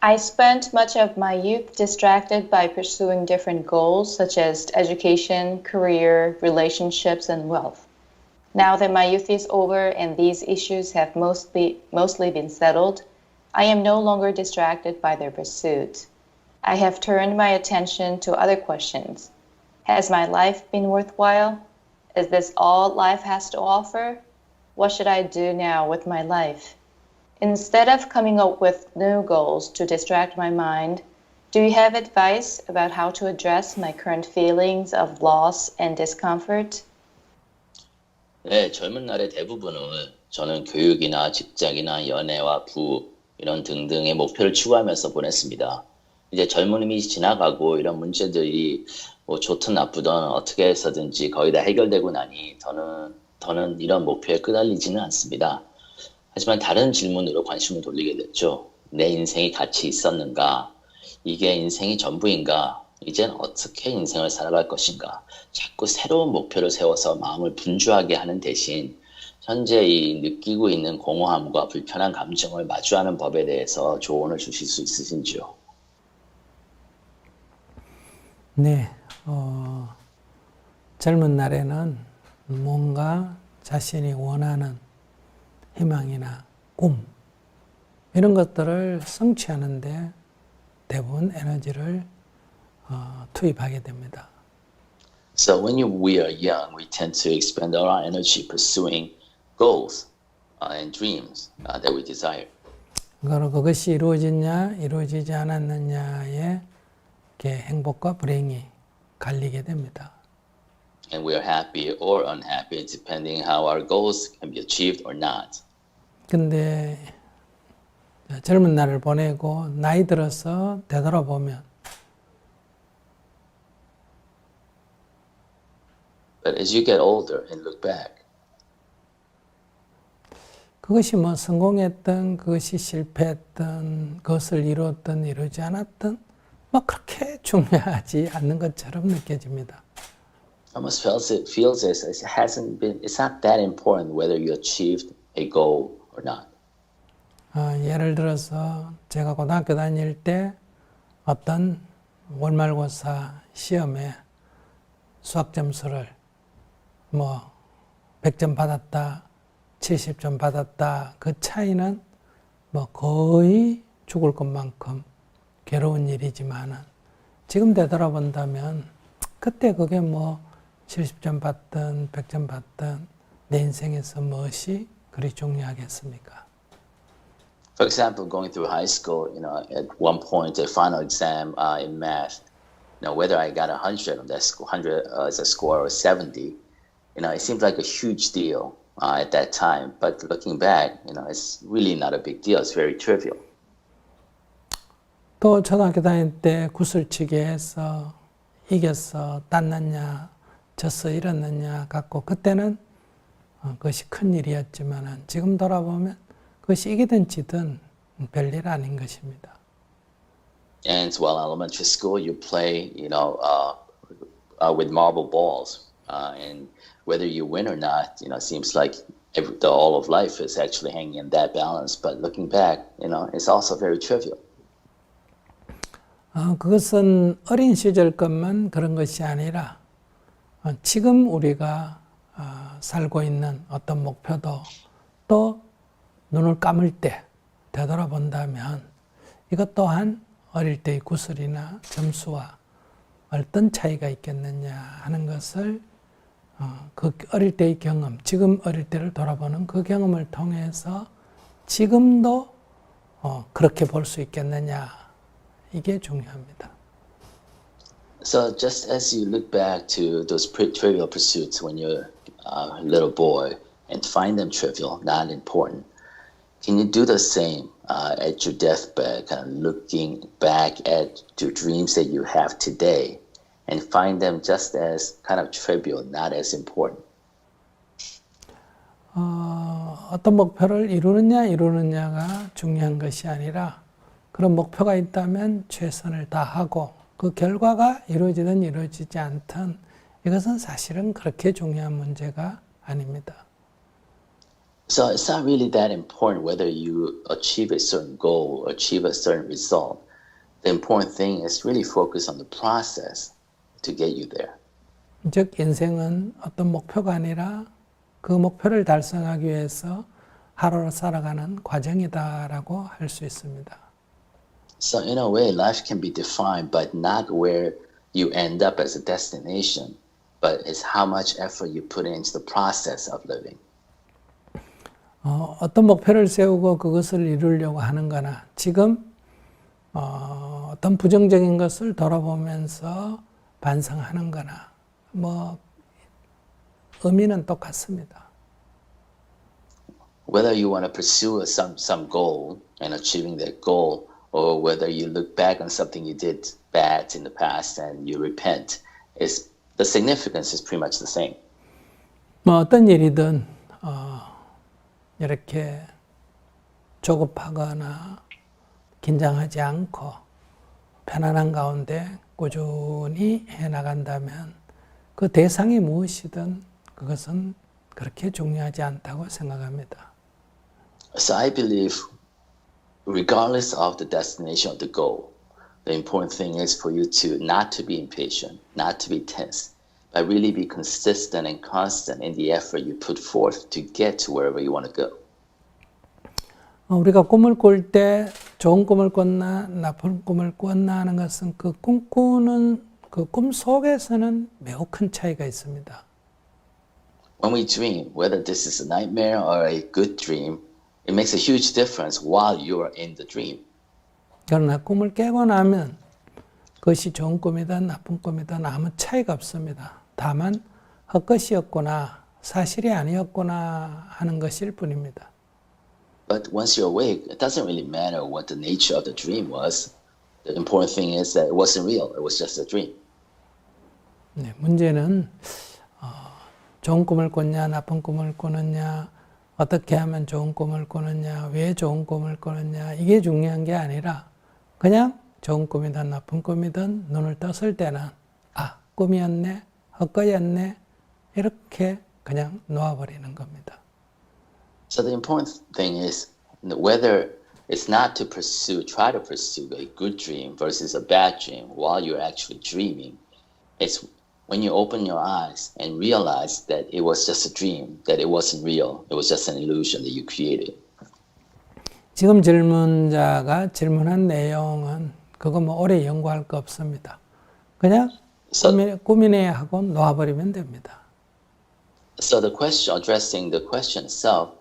I spent much of my youth distracted by pursuing different goals such as education, career, relationships, and wealth. Now that my youth is over and these issues have mostly been settled, I am no longer distracted by their pursuit. I have turned my attention to other questions. Has my life been worthwhile? Is this all life has to offer? What should I do now with my life? Instead of coming up with new goals to distract my mind, do you have advice about how to address my current feelings of loss and discomfort? 네, 젊은 날의 대부분을 저는 교육이나 직장이나 연애와 부부 이런 등등의 목표를 추구하면서 보냈습니다. 이제 젊음이 지나가고 이런 문제들이 뭐 좋든 나쁘든 어떻게 해서든지 거의 다 해결되고 나니 더는 이런 목표에 끄달리지는 않습니다. 하지만 다른 질문으로 관심을 돌리게 됐죠. 내 인생이 가치 있었는가? 이게 인생이 전부인가? 이젠 어떻게 인생을 살아갈 것인가? 자꾸 새로운 목표를 세워서 마음을 분주하게 하는 대신 현재 이 느끼고 있는 공허함과 불편한 감정을 마주하는 법에 대해서 조언을 주실 수 있으신지요? 네, 젊은 날에는 뭔가 자신이 원하는 희망이나 꿈 이런 것들을 성취하는데 대부분 에너지를 투입하게 됩니다. So when we are young, we tend to expend all our energy pursuing goals and dreams that we desire. 그것이 이루어졌냐, 이루어지지 않았느냐의 행복과 불행이 갈리게 됩니다. And we are happy or unhappy depending how our goals can be achieved or not. 근데 젊은 날을 보내고 나이 들어서 되돌아보면 But as you get older and look back, 그것이 뭐 성공했던, 그것이 실패했던, 그것을 이루었던, 이루지 않았던 뭐 그렇게 중요하지 않는 것처럼 느껴집니다. almost feels as it hasn't been. It's not that important whether you achieved a goal or not. 예를 들어서 제가 고등학교 다닐 때 어떤 월말고사 시험에 수학 점수를 뭐 100점 받았다, 70점 받았다, 그 차이는 뭐 거의 죽을 것만큼 괴로운 일이지만은 지금 되돌아본다면 그때 그게 뭐 70점 받든 100점 받든 내 인생에서 무엇이 그리 중요하겠습니까? For example, going through high school, at one point, a final exam in math, whether I got 100 on that school, 100 as a score or 70, it seemed like a huge deal at that time. But looking back, it's really not a big deal. It's very trivial. 또 초등학교 다닐 때 구슬치기 해서 이겼어, 땄느냐, 졌어, 이랬느냐 갖고 그때는 그것이 큰 일이었지만은 지금 돌아보면 그것이 이기든 지든 별일 아닌 것입니다. And while elementary school, you play, with marble balls, and whether you win or not, seems like all of life is actually hanging in that balance. But looking back, it's also very trivial. 그것은 어린 시절 것만 그런 것이 아니라 지금 우리가 살고 있는 어떤 목표도 또 눈을 감을 때 되돌아본다면 이것 또한 어릴 때의 구슬이나 점수와 어떤 차이가 있겠느냐 하는 것을 그 어릴 때의 경험, 지금 어릴 때를 돌아보는 그 경험을 통해서 지금도 그렇게 볼 수 있겠느냐 이게 중요합니다. So just as you look back to those trivial pursuits when you're a little boy and find them trivial, not important, can you do the same at your deathbed, kind of looking back at your dreams that you have today and find them just as kind of trivial, not as important? 어떤 목표를 이루느냐가 중요한 것이 아니라 그런 목표가 있다면 최선을 다하고 그 결과가 이루어지든 이루어지지 않든, 이것은 사실은 그렇게 중요한 문제가 아닙니다. So it's not really that important whether you achieve a certain goal or achieve a certain result. The important thing is really focus on the process to get you there. 즉 인생은 어떤 목표가 아니라 그 목표를 달성하기 위해서 하루를 살아가는 과정이다라고 할 수 있습니다. So in a way, life can be defined by not where you end up as a destination, but it's how much effort you put into the process of living. 어떤 목표를 세우고 그것을 이루려고 하는 거나 지금 어떤 부정적인 것을 돌아보면서 반성하는 거나 뭐 의미는 똑같습니다. Whether you want to pursue some goal and achieving that goal, or whether you look back on something you did bad in the past and you repent, is the significance is pretty much the same. 뭐 어떤 일이든 이렇게 조급하거나 긴장하지 않고 편안한 가운데 꾸준히 해나간다면 그 대상이 무엇이든 그것은 그렇게 중요하지 않다고 생각합니다. So I believe regardless of the destination of the goal, the important thing is for you to not to be impatient, not to be tense, but really be consistent and constant in the effort you put forth to get to wherever you want to go. 우리가 꿈을 꿀 때 좋은 꿈을 꿨나 나쁜 꿈을 꿨나 하는 것은 그 꿈꾸는 그 꿈 속에서는 매우 큰 차이가 있습니다. When we dream, whether this is a nightmare or a good dream, it makes a huge difference while you are in the dream. 그러나 꿈을 깨고 나면 그것이 좋은 꿈이든 나쁜 꿈이든 아무 차이가 없습니다. 다만 헛것이었구나, 사실이 아니었구나 하는 것일 뿐입니다. But once you're awake, it doesn't really matter what the nature of the dream was. The important thing is that it wasn't real. It was just a dream. 네, 문제는 좋은 꿈을 꿨냐, 나쁜 꿈을 꾸느냐, 어떻게 하면 좋은 꿈을 꾸느냐, 왜 좋은 꿈을 꾸느냐 이게 중요한 게 아니라 그냥 좋은 꿈이든 나쁜 꿈이든 눈을 떴을 때는 꿈이었네, 헛거였네 이렇게 그냥 놓아버리는 겁니다. So the important thing is whether it's not to try to pursue a good dream versus a bad dream while you're actually dreaming. It's when you open your eyes and realize that it was just a dream, that it wasn't real, it was just an illusion that you created. 지금 질문자가 질문한 내용은 그거 뭐 오래 연구할 거 없습니다. 그냥 꿈이네 하고 놓아버리면 됩니다. So the question, addressing the question itself,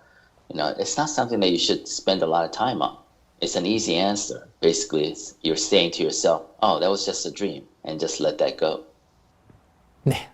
it's not something that you should spend a lot of time on. It's an easy answer. Basically, you're saying to yourself, oh, that was just a dream, and just let that go. 네.